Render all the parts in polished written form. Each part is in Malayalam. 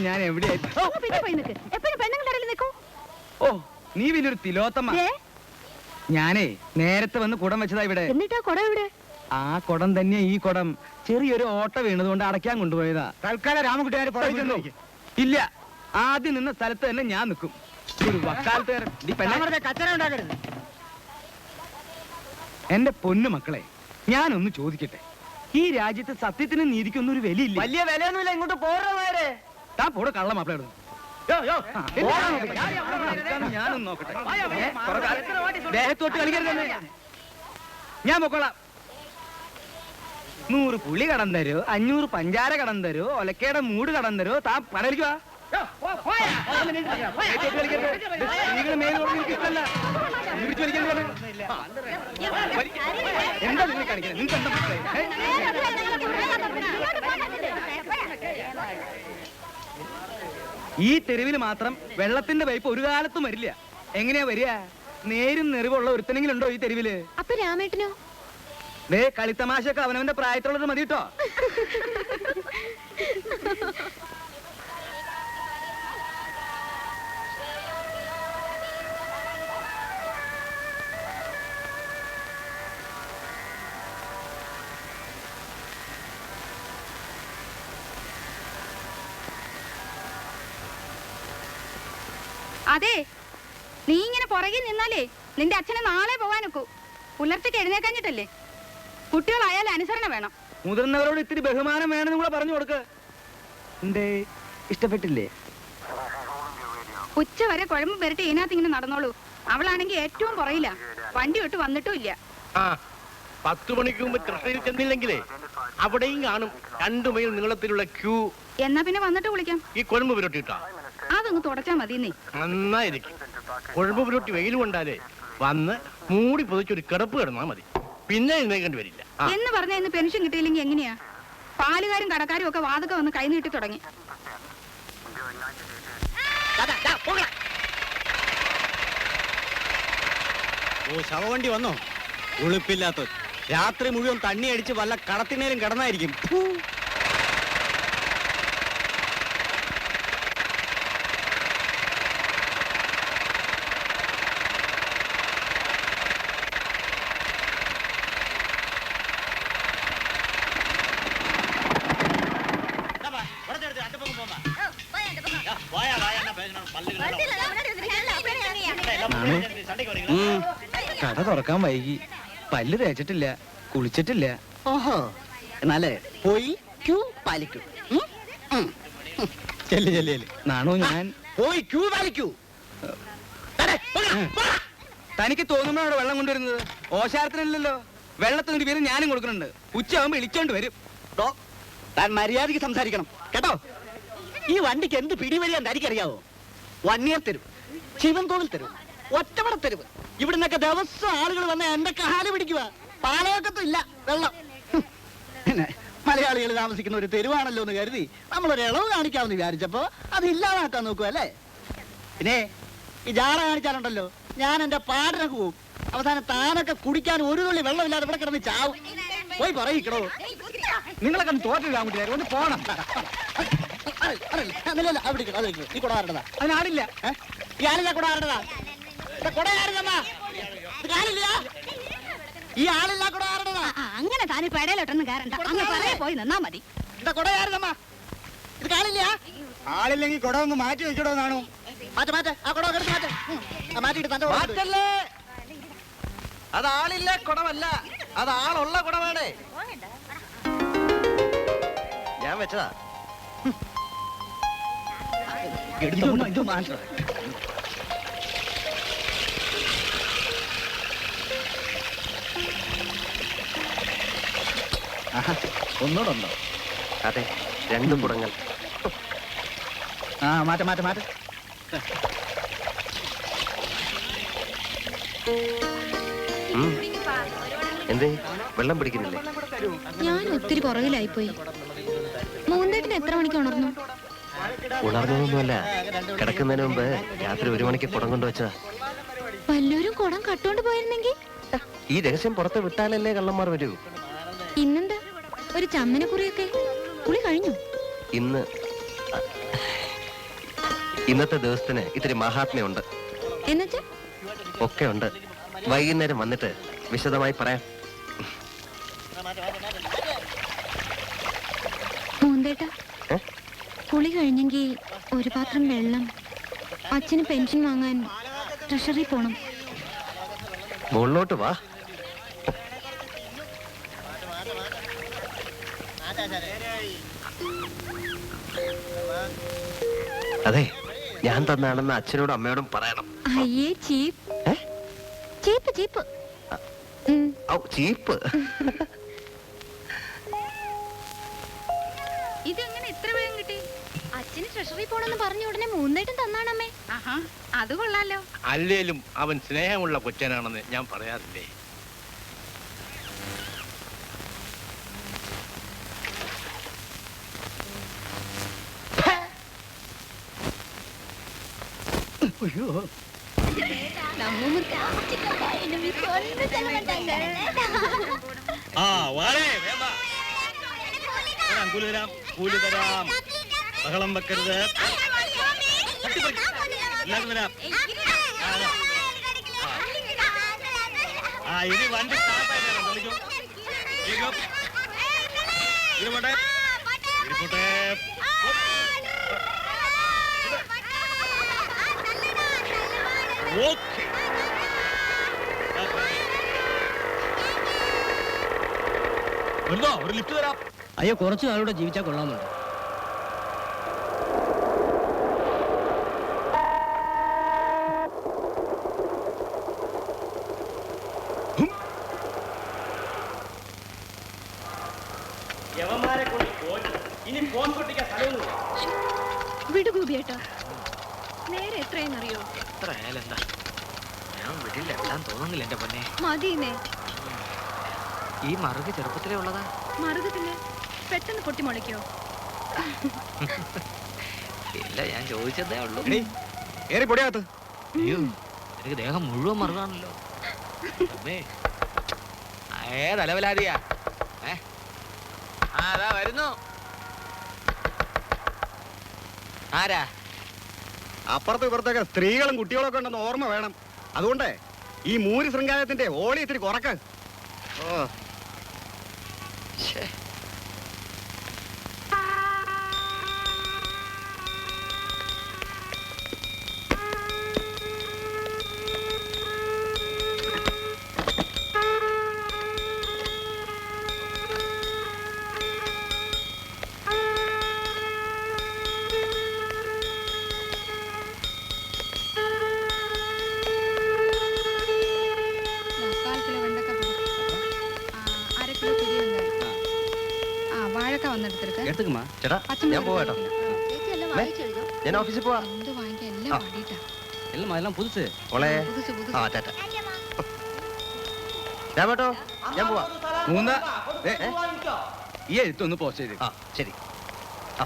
ഞാൻ എവിടെയായിരുന്നു? ഓ, നീ വലിയൊരു തിലോത്തമ്മ. ഞാനേ നേരത്തെ വന്ന് കുടം വെച്ചതാ ഇവിടെ. എന്നിട്ടാ കുടം ഇവിടെ? ആ കുടം തന്നെ ഈ കുടം ചെറിയൊരു ഓട്ട വീണതുകൊണ്ട് അടയ്ക്കാൻ കൊണ്ടുപോയതാ. തൽക്കാലം രാമകുട്ടിയാര് ഇല്ല, ആദ്യം നിന്ന സ്ഥലത്ത് തന്നെ ഞാൻ നിൽക്കും. ഒരു വക്കാലത്ത് കച്ചറ ഉണ്ടാക്കരുത്. എന്റെ പൊന്നു മക്കളെ, ഞാനൊന്ന് ചോദിക്കട്ടെ, ഈ രാജ്യത്ത് സത്യത്തിനും നീതിക്കൊന്നും ഒരു വിലയില്ല. വലിയ വിലയൊന്നുമില്ല. ഇങ്ങോട്ട് പോരേ. താ പോടെ കള്ള മാപ്പിള. ഞാനൊന്ന് നോക്കട്ടെ. ദേഹത്തോട്ട് കളിക്കരുത്. ഞാൻ പൊക്കോളാം. 100 പുളി കടം തരോ, 500 പഞ്ചാര കടം തരോ, ഒലക്കയുടെ മൂട് കടം തരോ, താ പറയിക്കുക. എന്താ നിങ്ങൾ കളിക്കുന്നത്? നിങ്ങൾക്ക് എന്താ മനസ്സിലായി? ഈ തെരുവിൽ മാത്രം വെള്ളത്തിന്റെ പൈപ്പ് ഒരു കാലത്തും വരില്ല. എങ്ങനെയാ വരിക? നേരും നെറിവുള്ള ഒരുത്തനെങ്കിലും ഉണ്ടോ ഈ തെരുവില്? അപ്പൊ രാമേട്ടനോ? ദേ കളിത്തമാശയൊക്കെ അവനവന്റെ പ്രായത്തിലുള്ളത് മതി കേട്ടോ. അതെ, നീ ഇങ്ങനെ പുറകിൽ നിന്നാലേ നിന്റെ അച്ഛനെ നാളെ പോവാനൊക്കൂ. പുലർച്ചയ്ക്ക് എഴുന്നേക്കാഞ്ഞിട്ടല്ലേ? കുട്ടികളായാലും അനുസരണ വേണം. മുതിർന്നവരോട് ഇത്തിരി ബഹുമാനം വേണമെന്ന് കൂടെ പറഞ്ഞു കൊടുക്ക. എന്തേ, ഇഷ്ടപ്പെട്ടില്ലേ? ഉച്ച വരെ കുഴമ്പ് പെരട്ടി ഇതിനകത്ത് ഇങ്ങനെ നടന്നോളൂ. അവളാണെങ്കിൽ ഏറ്റവും പുറയില്ല. വണ്ടി വിട്ട് വന്നിട്ടും ഇല്ല. 10 മണിക്ക് മുമ്പ് കൃഷ്ണയിൽ ചെന്നില്ലെങ്കിലേ അവിടെയും കാണും 2 മൈൽ നീളത്തിലുള്ള ക്യൂ. എന്നാ പിന്നെ വന്നിട്ട് വിളിക്കാം. ഈ കൊഴമ്പ് പുരട്ടിട്ടാ അതങ്ങ് തുടച്ചാ മതി. നീ നന്നായിരിക്കും. കൊഴമ്പ് പുരട്ടി വെയിൽ കൊണ്ടാലേ വന്ന് മൂടി പൊതിച്ചൊരു കിടപ്പ് കിടന്നാ മതി. പിന്നെ എഴുന്നേക്കേണ്ടി വരില്ല എന്ന് പറഞ്ഞ ഇന്ന് പെൻഷൻ കിട്ടിയില്ലെങ്കിൽ എങ്ങനെയാ? പാലുകാരും കടക്കാരും ഒക്കെ വാതൊക്കെ വന്ന് കൈ നീട്ടി തുടങ്ങി. ഓ, ശവവണ്ടി വന്നോ? ഉളുപ്പില്ലാത്ത രാത്രി മുഴുവൻ തണ്ണി അടിച്ച് വല്ല കടത്തിനേലും കിടന്നായിരിക്കും. കട തുറക്കാൻ വൈകി, പല്ല് തേച്ചിട്ടില്ല, കുളിച്ചിട്ടില്ല. ഓഹോ, എന്നാലേ പോയി ക്യൂ പാലിക്കൂ. ചെല്ലു ചെല്ലു. നാണോ ഞാൻ പോയി ക്യൂ പാലിക്കൂ. തനിക്ക് തോന്നുമ്പോഴാണ് വെള്ളം കൊണ്ടുവരുന്നത്. ഓശാരത്തിനല്ലല്ലോ. വെള്ളത്തിന് പേര് ഞാനും കൊടുക്കുന്നുണ്ട്. ഉച്ചയാകുമ്പോ ഇളിച്ചോണ്ട് വരും. താൻ മര്യാദയ്ക്ക് സംസാരിക്കണം കേട്ടോ. ഈ വണ്ടിക്ക് എന്ത് പിടിവലിയാൻ തനിക്കറിയാവോ? വന്നിയർ തെരുവ്, ശിവൻ കോവിൽ തെരുവ്, ഒറ്റവട തെരുവ്, ഇവിടുന്നൊക്കെ ദിവസം ആളുകൾ വന്ന് എന്റെ കാല് പിടിക്കുക. പാലയൊക്കത്തും ഇല്ല വെള്ളം. പിന്നെ മലയാളികൾ താമസിക്കുന്ന ഒരു തെരുവാണല്ലോ എന്ന് കരുതി നമ്മളൊരു ഇളവ് കാണിക്കാമെന്ന് വിചാരിച്ചപ്പോ അത് ഇല്ലാതാക്കാൻ നോക്കുക അല്ലേ? പിന്നെ ഈ ജാട കാണിച്ചാലുണ്ടല്ലോ, ഞാൻ എന്റെ പാടനൊക്കെ പോവും. അവസാനം താനൊക്കെ കുടിക്കാൻ ഒരു തുള്ളി വെള്ളമില്ലാതെ ഇവിടെ കിടന്ന് ചാവും. പോയി പറയിക്കണോ. നിങ്ങളൊക്കെ തോറ്റില്ല. ഒന്ന് പോണം. ഈ കുട ആരുടേതാ? അതിനാടില്ല. ഈ ആളില്ല കുട ആരുടേതാ? കുട ആരുടേതാ? ഈ ആളില്ല കുട ആരുടേതാ? അങ്ങനെ താനിപ്പോ ഇടയിലോട്ടൊന്നും കയറണ്ട. അങ്ങ് പോയി നിന്നാ മതി. കുട ആരുതമ്മ? ഇത് കാണില്ല. ആളില്ലെങ്കിൽ കുട ഒന്ന് മാറ്റി വെക്കടോ. നാണോ മാറ്റ മാറ്റ ആ കുട എടുത്ത് മാറ്റ. മാറ്റിട്ട് തന്റെ മാറ്റല്ലേ. അത് ആളില്ല കുടമല്ല, അത് ആളുള്ള കുടമാണ്. ഞാൻ വെച്ചതാ. ഒന്നോടുണ്ടോ? അതെ, 2 കുടങ്ങൾ. മാറ്റ മാറ്റ മാറ്റ. എന്തേ വെള്ളം പിടിക്കുന്നില്ലേ? ഞാൻ ഒത്തിരി പുറകിലായിപ്പോയി. മൂന്നേട്ടിന് എത്ര മണിക്ക് ഉണർന്നു? ഉണർന്നതൊന്നുമല്ല, കിടക്കുന്നതിന് മുമ്പ് രാത്രി 1 മണിക്ക് കുടം കൊണ്ടുവച്ചാ. വല്ലവരും കുടം കട്ടോണ്ട് പോയിരുന്നെങ്കിൽ ഈ രഹസ്യം പുറത്ത് വിട്ടാലല്ലേ കള്ളന്മാർ വരൂ. ഇന്നെന്താ ഒരു ചമ്മന കുറിയൊക്കെ? കുളി കഴിഞ്ഞു? ഇന്ന് ഇന്നത്തെ ദിവസത്തിന് ഇത്തിരി മഹാത്മ്യമുണ്ട്. എന്നുവെച്ചാ ഒക്കെ ഉണ്ട്. വൈകുന്നേരം വന്നിട്ട് വിശദമായി പറയാം. മൂന്തേട്ടാ, കുളി കഴിഞ്ഞെങ്കിൽ ഒരു പാത്രം വെള്ളം. അച്ഛന് പെൻഷൻ വാങ്ങാൻ ട്രഷറി പോണം. മുകളിലോട്ട് വാ. അതെ, ഞാൻ തന്നാണെന്ന് അച്ഛനോടും അമ്മയോടും പറയണം. അയ്യേ, ചീപ്പ് ചീപ്പ് ചീപ്പ്. ചീപ്പ്. ഇതെങ്ങനെ ഇത്ര വേഗം കിട്ടി? അച്ഛന് ട്രഷറി പോണെന്ന് പറഞ്ഞ ഉടനെ മൂന്നേട്ടും തന്നാണമ്മേ. അത് കൊള്ളാലോ. അല്ലേലും അവൻ സ്നേഹമുള്ള കൊച്ചനാണെന്ന് ഞാൻ പറയാറില്ലേ? കൂലി തരാം. ബഹളം വെക്കരുത്. ഇനി വണ്ടി ഓക്കെ. ഒരു ലിഫ്റ്റ് തരാം. അയ്യോ, കുറച്ചു നാളൂടെ ജീവിച്ചാൽ കൊള്ളാമെന്നുണ്ട്. വിടുകൂബിയേട്ടാ, നേരെ എത്രയെന്നറിയോ? എത്ര ആയാലും എന്താ, ഞാൻ വീട്ടിൽ എത്താൻ തോന്നുന്നില്ല എന്റെ പൊന്നെ. മതിന്നേ. ഈ മറുക് ചെറുപ്പത്തിലേ ഉള്ളതാ. മറുക് പിന്നെ പെട്ടെന്ന് പൊട്ടി മുളയ്ക്കോ? ഇല്ല, ഞാൻ ചോദിച്ചതേ ഉള്ളൂ. ഏറി പൊടിയാകത്ത്. അയ്യോ, എനിക്ക് ദേഹം മുഴുവൻ മറുകാണല്ലോ. ഏതലവലാതിയാ? അതാ വരുന്നു. ആരാ? അപ്പുറത്തും ഇപ്പുറത്തൊക്കെ സ്ത്രീകളും കുട്ടികളൊക്കെ ഉണ്ടെന്ന് ഓർമ്മ വേണം. അതുകൊണ്ട് ഈ മൂരി ശൃംഗാരത്തിന്റെ ഓളി ഇത്തിരി കുറക്ക്. എടുത്തുക്കുമാ ചേട്ടാ, ഞാൻ പോവാട്ടോ. ഞാൻ ഓഫീസിൽ പോവാ. എല്ലാം പുതുസ് ഓളെ. ആ, ടാറ്റ. രാമേട്ടോ, ഞാൻ പോവാ. മൂന്നാ ഈ എഴുത്തൊന്ന് പോസ്റ്റ് ചെയ്ത്. ആ, ശരി. ആ,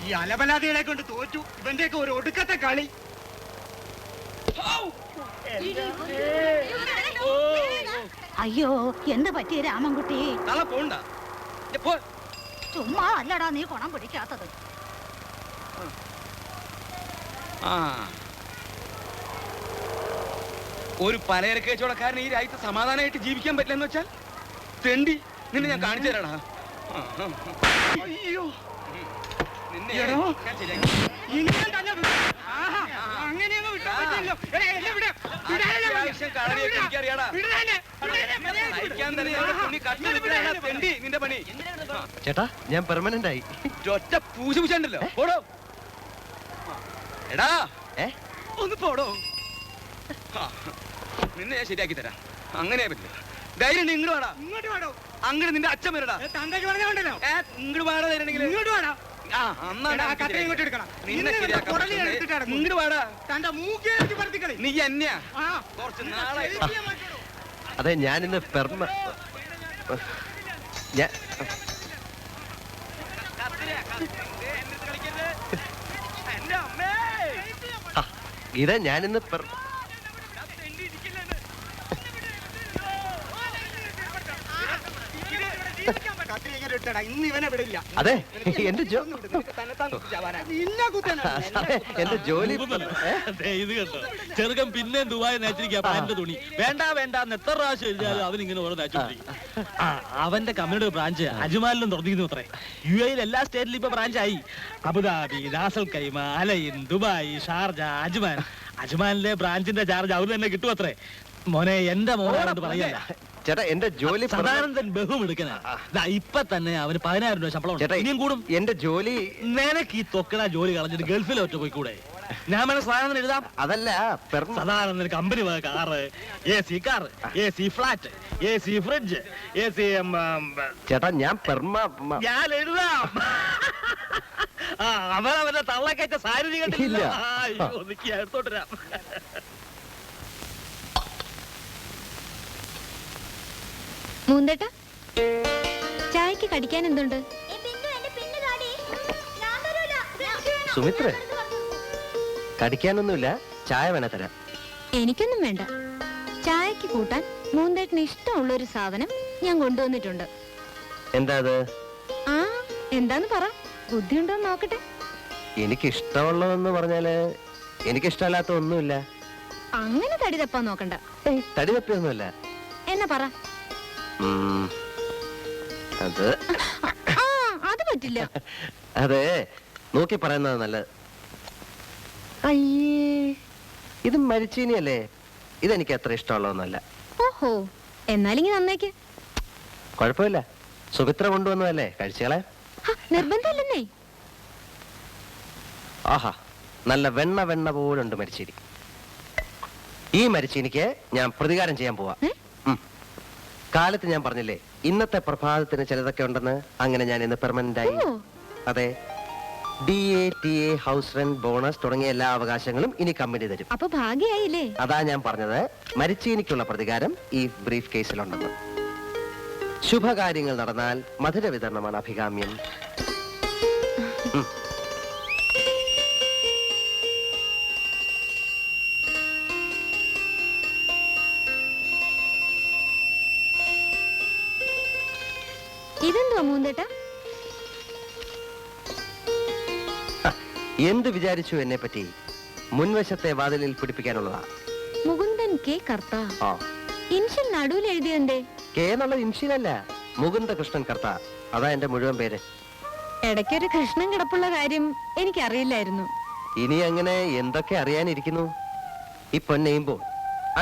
ഈ അലബലാദികളെ കൊണ്ട് തോറ്റു. ഇവന്റെയൊക്കെ ഒരു ഒടുക്കത്തെ കളി. അയ്യോ, എന്ത് പറ്റിയ രാമൻകുട്ടി? പോണ്ട. ചുമ്മാ അല്ലടാ നീ കുണം പിടിക്കാത്തത്. ഒരു പലചരക്ക് കച്ചവടക്കാരൻ ഈ രാജ്യത്ത് സമാധാനമായിട്ട് ജീവിക്കാൻ പറ്റില്ലെന്ന് വെച്ചാൽ തെണ്ടി നിന്നെ ഞാൻ കാണിച്ചു തരാടാ. അയ്യോ, നിന്നെ എടോ. ഞാൻ ശരിയാക്കി. അങ്ങനെയൊന്നും വിട്ടാ പറ്റില്ലല്ലോ. അത്യാവശ്യം കളരിയൊക്കെ എനിക്കറിയാടാ. നയിക്കാൻ തന്നെ ഞങ്ങളുടെ തുണി കട്ട് വിൽക്കലാണ് തെണ്ടി നിന്റെ പണി. ചേട്ടാ, ഞാൻ പെർമനന്റ് ആയി. ഒറ്റ പൂശുണ്ടല്ലോ. പോടോ. എടാ, ഒന്ന് പോടോ. നിന്നെ ഞാൻ ശരിയാക്കി തരാം. അങ്ങനെ പറ്റില്ല. ധൈര്യം ഇങ്ങോട്ട് വാടാ. അങ്ങോട്ട് നിന്റെ അച്ഛൻ വരടാ. ഇങ്ങോട്ട് വാടാ. തരണെങ്കിൽ ഇങ്ങോട്ട് വാടാ. ഇങ്ങോട്ട് വാടാ. നീ എന്നെയാ കുറച്ച് നാളെ. അതെ ഞാനിന്ന് ഗീത ഞാനിന്ന് അതെ എന്റെ എന്റെ ജോലി ഇത് കണ്ടോ ചെറുക്കൻ പിന്നെ ദുബായ് നയിച്ചിരിക്കുക പാന്റെ തുണി വേണ്ട വേണ്ട എന്ന് എത്ര പ്രാവശ്യം എഴുതിയാലും അവൻ ഇങ്ങനെ ഓരോ നയിച്ചോണ്ടിരിക്കും. അവന്റെ കമ്പനിയുടെ ബ്രാഞ്ച് അജ്മാലിലും തുറന്നിരുന്നു അത്രേ. UAE എല്ലാ സ്റ്റേറ്റിലും ഇപ്പൊ ബ്രാഞ്ചായി. Abu Dhabi, Ras al Khaimah, align, Dubai, Sharjah, അജ്മാനിലെ ബ്രാഞ്ചിന്റെ charge അവർ തന്നെ കിട്ടും അത്രേ. മോനെ എന്റെ മോനോട് പറയല്ല ചേട്ടാ എന്റെ ജോലി സദാനന്ദൻ ബഹുമെടുക്കനാ. ഇപ്പൊ തന്നെ അവന് 10,000 രൂപ ശമ്പളം ഇനിയും കൂടും. എന്റെ ജോലി നിനക്ക് ഈ തൊക്കണ ജോലി കളഞ്ഞിട്ട് ഗൾഫിൽ ഒറ്റ പോയിക്കൂടെ? ഞാൻ വേണം സദാനന്ദൻ എഴുതാം. അതല്ല Sadanandan company car, AC car, AC flat, AC fridge, AC ചേട്ടാ ഞാൻ ഞാൻ എഴുതാം. അവനവന്റെ തള്ളക്കയറ്റ സാരി കണ്ടില്ല. എടുത്തോട്ട് വരാം. മൂന്തേട്ടാ ചായക്ക് കടിക്കാൻ എന്തുണ്ട്? സുമിത്ര കടിക്കാനൊന്നുമില്ല, ചായ വേണേ തരാം. എനിക്കൊന്നും വേണ്ട. ചായക്ക് കൂട്ടാൻ മൂന്തേട്ടന് ഇഷ്ടമുള്ള ഒരു സാധനം ഞാൻ കൊണ്ടുവന്നിട്ടുണ്ട്. എന്താ അത്? ആ എന്താന്ന് പറ, ബുദ്ധിയുണ്ടോ നോക്കട്ടെ. എനിക്കിഷ്ടമുള്ളതെന്ന് പറഞ്ഞാല് എനിക്കിഷ്ടമല്ലാത്ത ഒന്നുമില്ല. അങ്ങനെ തടി തപ്പാൻ നോക്കണ്ട. തടി തപ്പിയൊന്നുമില്ല. എന്നാ പറ. അത് അത് പറ്റില്ല. അതെ നോക്കി പറയുന്നത് നല്ലത്. അയ്യേ ഇത് മരിച്ചീനിയല്ലേ, ഇതെനിക്ക് അത്ര ഇഷ്ടമുള്ളതൊന്നുമല്ല. ഓഹോ എന്നാലിങ്ങി നന്നേക്ക്. കുഴപ്പമില്ല, സുമിത്ര കൊണ്ടുവന്നതല്ലേ, കഴിച്ചേളെ. നിർബന്ധമില്ലെന്നേ. ആഹാ നല്ല വെണ്ണ വെണ്ണ പോലുണ്ട് മരിച്ചീനി. ഈ മരിച്ചീനിക്ക് ഞാൻ പ്രതികാരം ചെയ്യാൻ പോവാ. കാലത്ത് ഞാൻ പറഞ്ഞില്ലേ ഇന്നത്തെ പ്രഭാതത്തിന് ചിലതൊക്കെ ഉണ്ടെന്ന്, അങ്ങനെ ഞാൻ ഇന്ന് പെർമനന്റ് ആയി. അതെ, DA, TA, house rent, bonus തുടങ്ങിയ എല്ലാ അവകാശങ്ങളും ഇനി കമ്പനി തരും. അപ്പൊ ഭാഗ്യായില്ലേ? അതാ ഞാൻ പറഞ്ഞത് മരിച്ചീനിക്കുള്ള പ്രതികാരം ഈ ബ്രീഫ് കേസിലുണ്ടെന്ന്. ശുഭകാര്യങ്ങൾ നടന്നാൽ മധുര വിതരണമാണ് അഭികാമ്യം. ഇതെന്തുവാ മൂന്തേട്ടാ? എന്ത് വിചാരിച്ചു എന്നെ പറ്റി? മുൻവശത്തെ വാതിലിൽ പിടിപ്പിക്കാനുള്ളതാ. മുകുന്ദൻ K കർത്ത. ഇൻഷ്യൽ നടുവിൽ എഴുതിയതിന്റെ കെ എന്നുള്ള ഇൻഷ്യലല്ല, മുകുന്ദ കൃഷ്ണൻ കർത്ത. അതാ എന്റെ മുഴുവൻ പേര്. ഇടയ്ക്കൊരു കൃഷ്ണൻ കിടപ്പുള്ള കാര്യം എനിക്കറിയില്ലായിരുന്നു. ഇനി അങ്ങനെ എന്തൊക്കെ അറിയാനിരിക്കുന്നു. ഈ പൊന്നെയുമ്പോൾ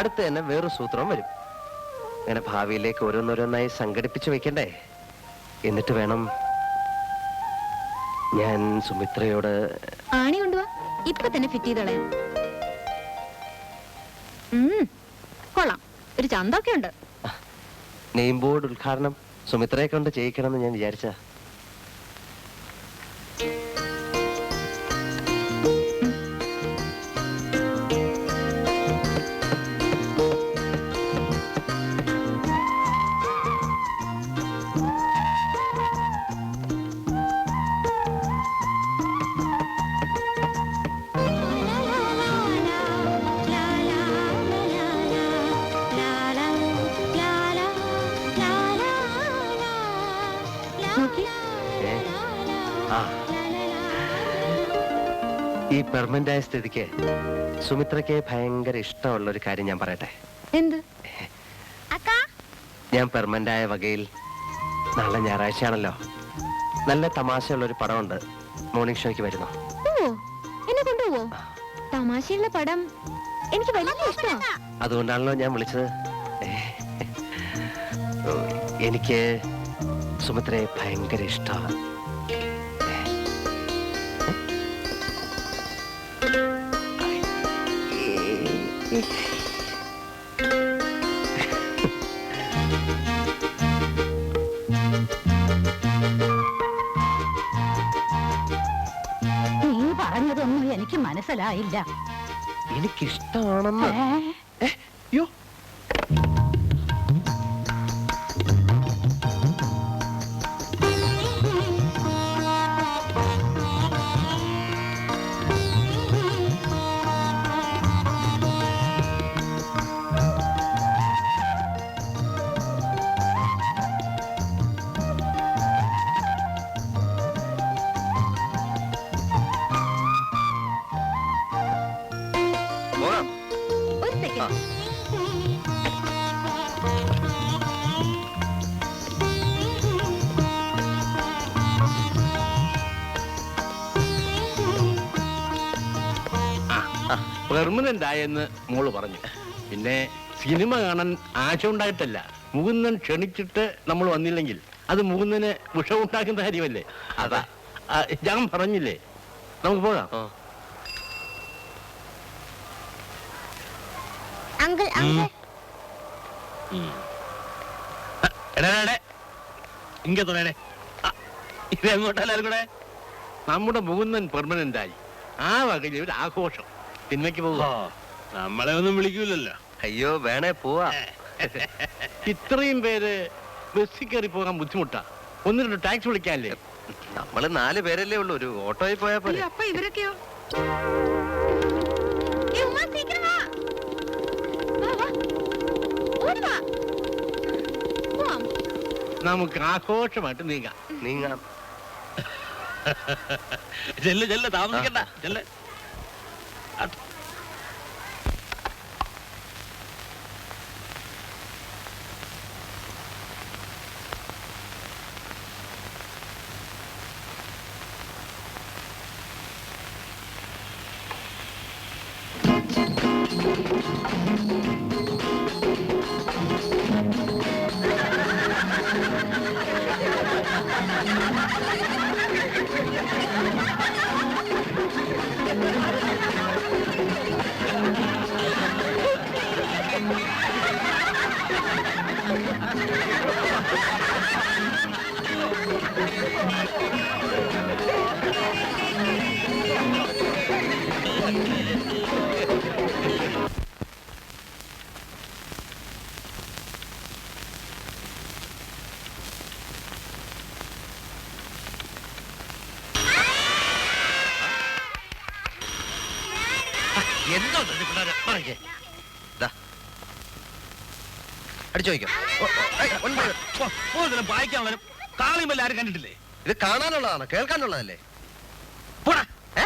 അടുത്ത് തന്നെ വേറൊരു സൂത്രം വരും. അങ്ങനെ ഭാവിയിലേക്ക് ഓരോന്നോരോന്നായി സംഘടിപ്പിച്ചു വെക്കണ്ടേ? എന്നിട്ട് വേണം ഞാൻ സുമിത്രയോട്. ആണി കൊണ്ടുവാ, ഇപ്പൊ തന്നെ ഫിറ്റ് ചെയ്തോളെ. കൊള്ളാം, ഒരു ചന്തൊക്കെ ഉണ്ട്. നെയിം ബോർഡ് ഉദ്ഘാടനം സുമിത്രയെ കൊണ്ട് ചെയ്യിക്കണമെന്ന് ഞാൻ വിചാരിച്ച. ഈ പെർമനന്റ് ആയ സ്ഥിതിക്ക് സുമിത്രയ്ക്ക് ഭയങ്കര ഇഷ്ടമുള്ള ഒരു കാര്യം ഞാൻ പറയട്ടെ. എന്ത്? ഞാൻ പെർമനന്റ് ആയ വകയിൽ നാളെ ഞായറാഴ്ചയാണല്ലോ, നല്ല തമാശയുള്ള ഒരു പടമുണ്ട്. മോർണിംഗ് ഷോയ്ക്ക് വരുന്നു. ഓ എന്നെ കൊണ്ടുപോവോ? തമാശയുള്ള പടം എനിക്ക് വലിയ ഇഷ്ടമാണ്. അതുകൊണ്ടാണല്ലോ ഞാൻ വിളിച്ചത്. എനിക്ക് സുമിത്രയെ ഭയങ്കര ഇഷ്ടമാണ്. പറഞ്ഞതൊന്നും എനിക്ക് മനസ്സിലായില്ല. എനിക്കിഷ്ടമാണെന്ന്. ഏ? യോ ഒരു സെക്കൻഡ്. പെർമനന്റ് ആയെന്ന് മോള് പറഞ്ഞു. പിന്നെ സിനിമ കാണാൻ ആശ ഉണ്ടായിട്ടല്ല, മുകുന്ദൻ ക്ഷണിച്ചിട്ട് നമ്മൾ വന്നില്ലെങ്കിൽ അത് മുകുന്ദന് വിഷമുണ്ടാക്കുന്ന കാര്യമല്ലേ. അതാ ഞാൻ പറഞ്ഞില്ലേ, നമുക്ക് പോകാം. അങ്കിൾ അങ്കിൾ ഇങ്ങ തുണേ ഇത് എങ്ങോട്ടെല്ലാരും കൂടെ? നമ്മുടെ മുകുന്ദൻ പെർമനന്റ് ആയി. ആ വകയിൽ ഒരു ആഘോഷം. സിനിമയ്ക്ക് ഓ, പോകാം. നമ്മളെ ഒന്നും വിളിക്കൂലല്ലോ. അയ്യോ വേണേ പോവാ. ഇത്രയും പേര് ബസ്സിൽ കയറി പോകാൻ ബുദ്ധിമുട്ടാ. ഒന്ന് രണ്ട് ടാക്സി വിളിക്കാല്ലേ? നമ്മള് 4 പേരല്ലേ ഉള്ളൂ, ഒരു ഓട്ടോയിൽ പോയാ പോലെ. അപ്പൊ ഇവരൊക്കെയോ? ഉമ്മ സീക്കിരം വാ. വാ, വാ. ഓടി വാ. പോവാം. നമുക്ക് ആഘോഷമായിട്ട് നീങ്ങാം. നീങ്ങാം. ചെല്ല് ചെല്ല്, താമസിക്കണ്ട, ചെല്ല്. എന്തോ അടിച്ചു ചോദിക്കാം. വായിക്കാൻ വരും. കാളിയുമ്പോ ആരും കണ്ടിട്ടില്ലേ? ഇത് കാണാനുള്ളതാണ്, കേൾക്കാനുള്ളതല്ലേ? പോടാ. ഏ?